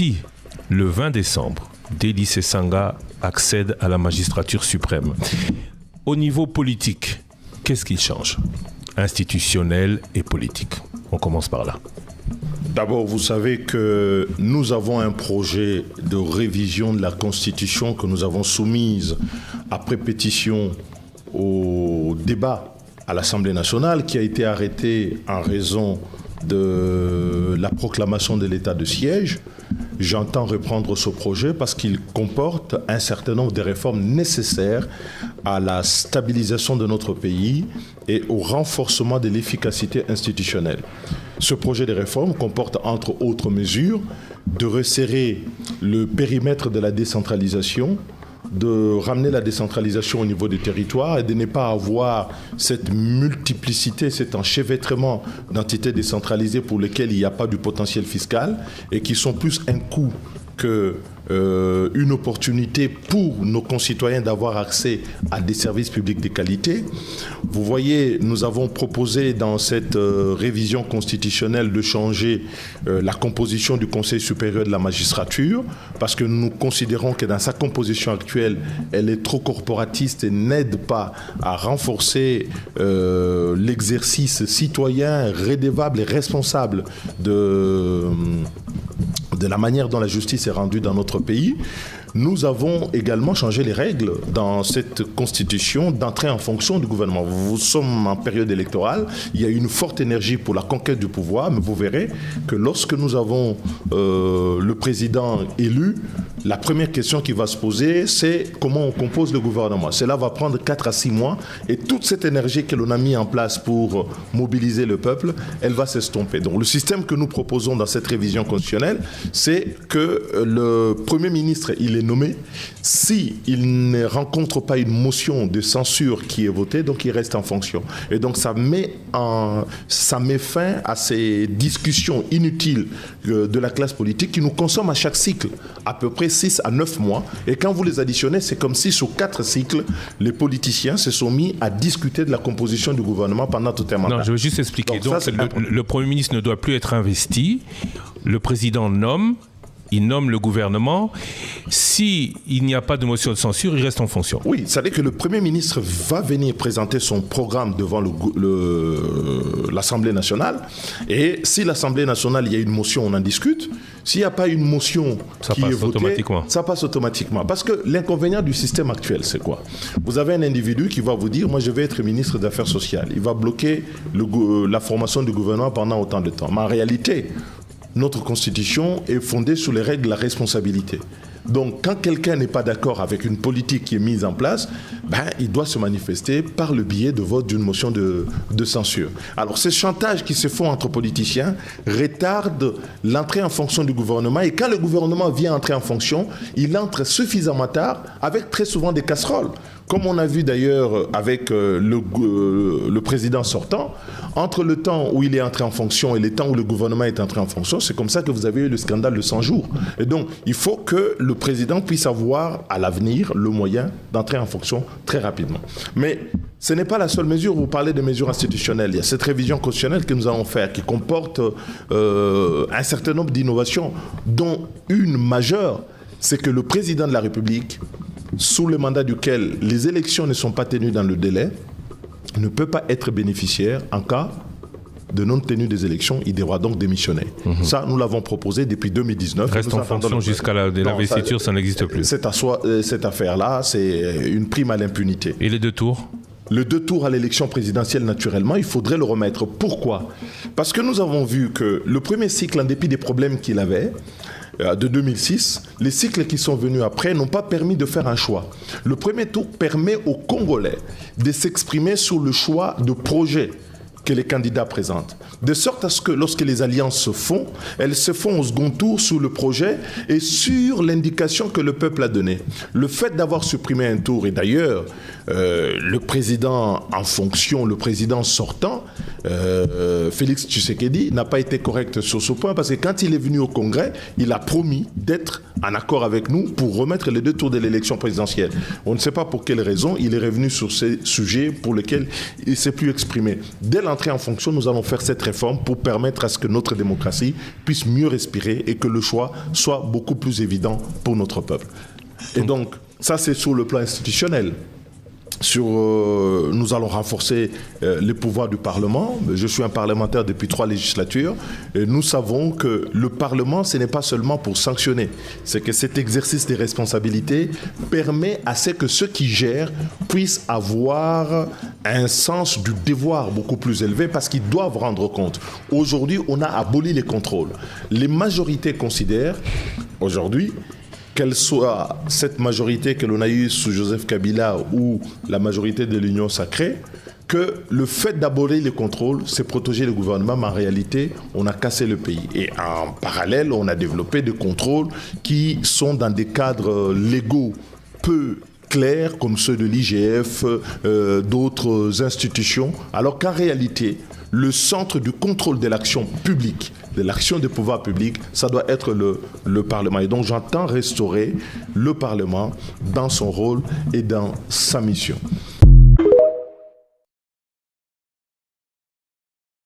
Si le 20 décembre, Dédi Sesanga accède à la magistrature suprême, au niveau politique, qu'est-ce qu'il change? Institutionnel et politique. On commence par là. D'abord, vous savez que nous avons un projet de révision de la Constitution que nous avons soumise après pétition au débat à l'Assemblée nationale qui a été arrêté en raison de la proclamation de l'état de siège. J'entends reprendre ce projet parce qu'il comporte un certain nombre de réformes nécessaires à la stabilisation de notre pays et au renforcement de l'efficacité institutionnelle. Ce projet de réforme comporte entre autres mesures de resserrer le périmètre de la décentralisation, de ramener la décentralisation au niveau des territoires et de ne pas avoir cette multiplicité, cet enchevêtrement d'entités décentralisées pour lesquelles il n'y a pas du potentiel fiscal et qui sont plus un coût qu'une opportunité pour nos concitoyens d'avoir accès à des services publics de qualité. Vous voyez, nous avons proposé dans cette révision constitutionnelle de changer la composition du Conseil supérieur de la magistrature parce que nous considérons que dans sa composition actuelle, elle est trop corporatiste et n'aide pas à renforcer l'exercice citoyen, redevable et responsable de la manière dont la justice est rendue dans notre pays. Nous avons également changé les règles dans cette constitution d'entrée en fonction du gouvernement. Nous sommes en période électorale, il y a une forte énergie pour la conquête du pouvoir, mais vous verrez que lorsque nous avons le président élu, la première question qui va se poser, c'est comment on compose le gouvernement. Cela va prendre 4 à 6 mois et toute cette énergie que l'on a mis en place pour mobiliser le peuple, elle va s'estomper. Donc le système que nous proposons dans cette révision constitutionnelle, c'est que le Premier ministre, il est nommé. S'il ne rencontre pas une motion de censure qui est votée, donc il reste en fonction. Et donc ça met fin à ces discussions inutiles de la classe politique qui nous consomment à chaque cycle à peu près 6 à 9 mois. Et quand vous les additionnez, c'est comme si sur 4 cycles, les politiciens se sont mis à discuter de la composition du gouvernement pendant tout un mandat. Non, je veux juste expliquer. Donc le Premier ministre ne doit plus être investi. Le président il nomme le gouvernement. S'il n'y a pas de motion de censure, il reste en fonction. Oui, c'est-à-dire que le Premier ministre va venir présenter son programme devant l'Assemblée nationale. Et si l'Assemblée nationale, il y a une motion, on en discute. S'il n'y a pas une motion qui est votée, ça passe automatiquement. Parce que l'inconvénient du système actuel, c'est quoi? Vous avez un individu qui va vous dire, moi je vais être ministre des Affaires sociales. Il va bloquer la formation du gouvernement pendant autant de temps. Mais en réalité, notre Constitution est fondée sur les règles de la responsabilité. Donc, quand quelqu'un n'est pas d'accord avec une politique qui est mise en place, il doit se manifester par le biais de vote d'une motion de censure. Alors, ces chantages qui se font entre politiciens retardent l'entrée en fonction du gouvernement. Et quand le gouvernement vient entrer en fonction, il entre suffisamment tard avec très souvent des casseroles. Comme on a vu d'ailleurs avec le président sortant, entre le temps où il est entré en fonction et le temps où le gouvernement est entré en fonction, c'est comme ça que vous avez eu le scandale de 100 jours. Et donc, il faut que le président puisse avoir à l'avenir le moyen d'entrer en fonction très rapidement. Mais ce n'est pas la seule mesure. Vous parlez de mesures institutionnelles. Il y a cette révision constitutionnelle que nous allons faire qui comporte un certain nombre d'innovations, dont une majeure, c'est que le président de la République, sous le mandat duquel les élections ne sont pas tenues dans le délai, ne peut pas être bénéficiaire en cas de non-tenue des élections. Il devra donc démissionner. Ça, nous l'avons proposé depuis 2019. Reste en fonction jusqu'à l'investiture, ça n'existe plus. Cette affaire-là, c'est une prime à l'impunité. Et les 2 tours ? Le 2 tours à l'élection présidentielle, naturellement, il faudrait le remettre. Pourquoi? Parce que nous avons vu que le premier cycle, en dépit des problèmes qu'il avait, de 2006, les cycles qui sont venus après n'ont pas permis de faire un choix. Le premier tour permet aux Congolais de s'exprimer sur le choix de projet que les candidats présentent. De sorte à ce que lorsque les alliances se font, elles se font au second tour sur le projet et sur l'indication que le peuple a donnée. Le fait d'avoir supprimé un tour, et d'ailleurs, le président en fonction, le président sortant, Félix Tshisekedi, n'a pas été correct sur ce point parce que quand il est venu au Congrès, il a promis d'être en accord avec nous pour remettre les 2 tours de l'élection présidentielle. On ne sait pas pour quelle raison il est revenu sur ces sujets pour lesquels il ne s'est plus exprimé. Dès entrer en fonction, nous allons faire cette réforme pour permettre à ce que notre démocratie puisse mieux respirer et que le choix soit beaucoup plus évident pour notre peuple. Et donc, ça c'est sur le plan institutionnel. Nous allons renforcer les pouvoirs du Parlement. Je suis un parlementaire depuis 3 législatures. Et nous savons que le Parlement, ce n'est pas seulement pour sanctionner. C'est que cet exercice des responsabilités permet à ce que ceux qui gèrent puissent avoir un sens du devoir beaucoup plus élevé parce qu'ils doivent rendre compte. Aujourd'hui, on a aboli les contrôles. Les majorités considèrent, aujourd'hui, quelle soit cette majorité que l'on a eue sous Joseph Kabila ou la majorité de l'Union sacrée, que le fait d'abolir les contrôles, c'est protéger le gouvernement, mais en réalité, on a cassé le pays. Et en parallèle, on a développé des contrôles qui sont dans des cadres légaux peu clairs, comme ceux de l'IGF, d'autres institutions, alors qu'en réalité, le centre du contrôle de l'action publique, de l'action des pouvoirs publics, ça doit être le Parlement. Et donc j'entends restaurer le Parlement dans son rôle et dans sa mission.